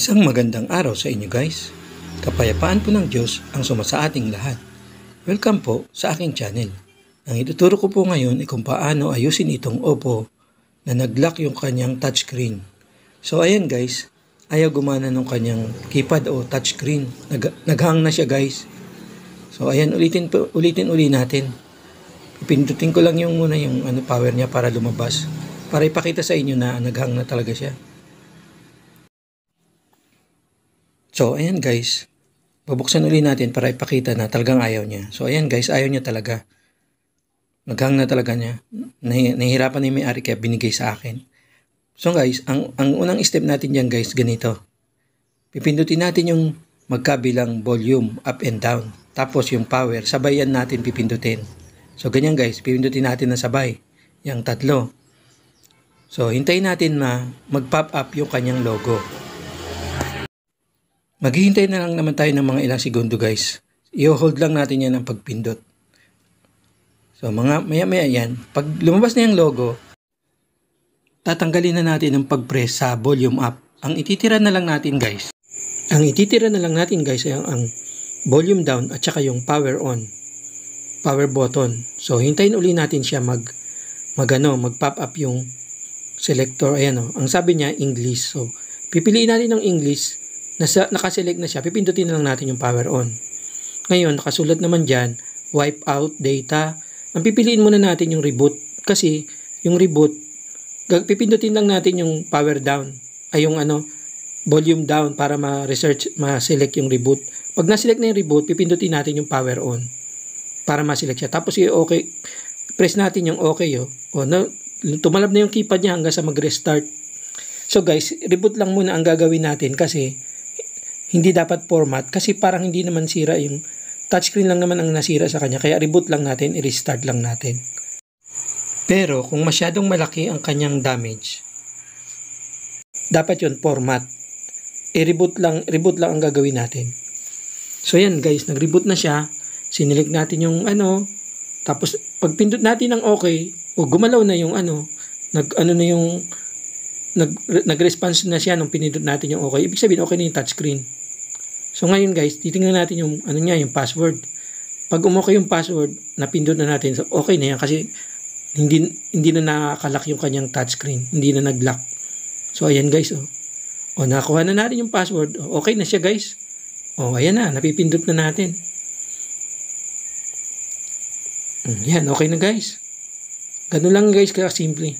Isang magandang araw sa inyo guys. Kapayapaan po ng Diyos ang sumasa ating lahat. Welcome po sa aking channel. Ang ituturo ko po ngayon ay kung paano ayusin itong Oppo na nag-lock yung kanyang touchscreen. So ayan guys, ayaw gumana ng kanyang keypad o touchscreen. Naghang na siya guys. So ayan, ulitin natin. Pindutin ko lang yung muna yung power niya para lumabas. Para ipakita sa inyo na naghang na talaga siya. So, ayan guys, babuksan uli natin para ipakita na talagang ayaw niya. So, ayan guys, ayaw niya talaga. Naghang na talaga niya. Nahihirapan na yung may-ari kaya binigay sa akin. So guys, ang unang step natin dyan guys, ganito. Pipindutin natin yung magkabilang volume, up and down. Tapos yung power, sabayan natin pipindutin. So, ganyan guys, pipindutin natin na sabay. Yung tatlo. So, hintayin natin na mag-pop up yung kanyang logo. Maghihintay na lang naman tayo ng mga ilang segundo guys. I-hold lang natin yan ng pagpindot. So maya yan, pag lumabas na yung logo, tatanggalin na natin ang pag-press sa volume up. Ang ititira na lang natin guys ay ang volume down at saka yung power on, power button. So hintayin uli natin siya mag-pop up yung selector. Ayan o, ang sabi niya English. So pipiliin natin ng English. Nakaselect na siya, pipindutin na lang natin yung power on. Ngayon, nakasulat naman dyan, wipe out data. Ang pipiliin muna natin yung reboot. Kasi, yung reboot, pipindutin lang natin yung power down. Ay yung volume down para ma-select yung reboot. Pag na-select na yung reboot, pipindutin natin yung power on. Para ma-select siya. Tapos okay, press natin yung okay. Tumalab na yung keypad niya hanggang sa mag-restart. So guys, reboot lang muna ang gagawin natin kasi hindi dapat format kasi parang hindi naman sira yung touchscreen lang naman ang nasira sa kanya. Kaya reboot lang natin, i-restart lang natin. Pero kung masyadong malaki ang kanyang damage, dapat yun format. Reboot lang ang gagawin natin. So yan guys, nag-reboot na siya. Sinilig natin yung tapos pag pindot natin ng okay, gumalaw na yung nag-response na siya nung pinindot natin yung okay. Ibig sabihin okay na yung touchscreen. So ngayon guys, titingnan natin yung yung password. Pag umokay yung password, napindot na natin. So okay na yan kasi hindi na nakakalock yung kanyang touchscreen. Hindi na nag-lock. So ayan guys, nakuha na natin yung password. Okay na siya guys. Ayan na, napipindot na natin. Yan, okay na guys. Ganun lang guys, kaya simple.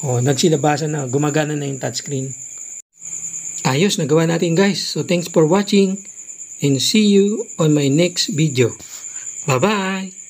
Nagsilabasan na, gumagana na yung touchscreen. Ayos, nagawa natin guys. So thanks for watching and see you on my next video. Bye-bye!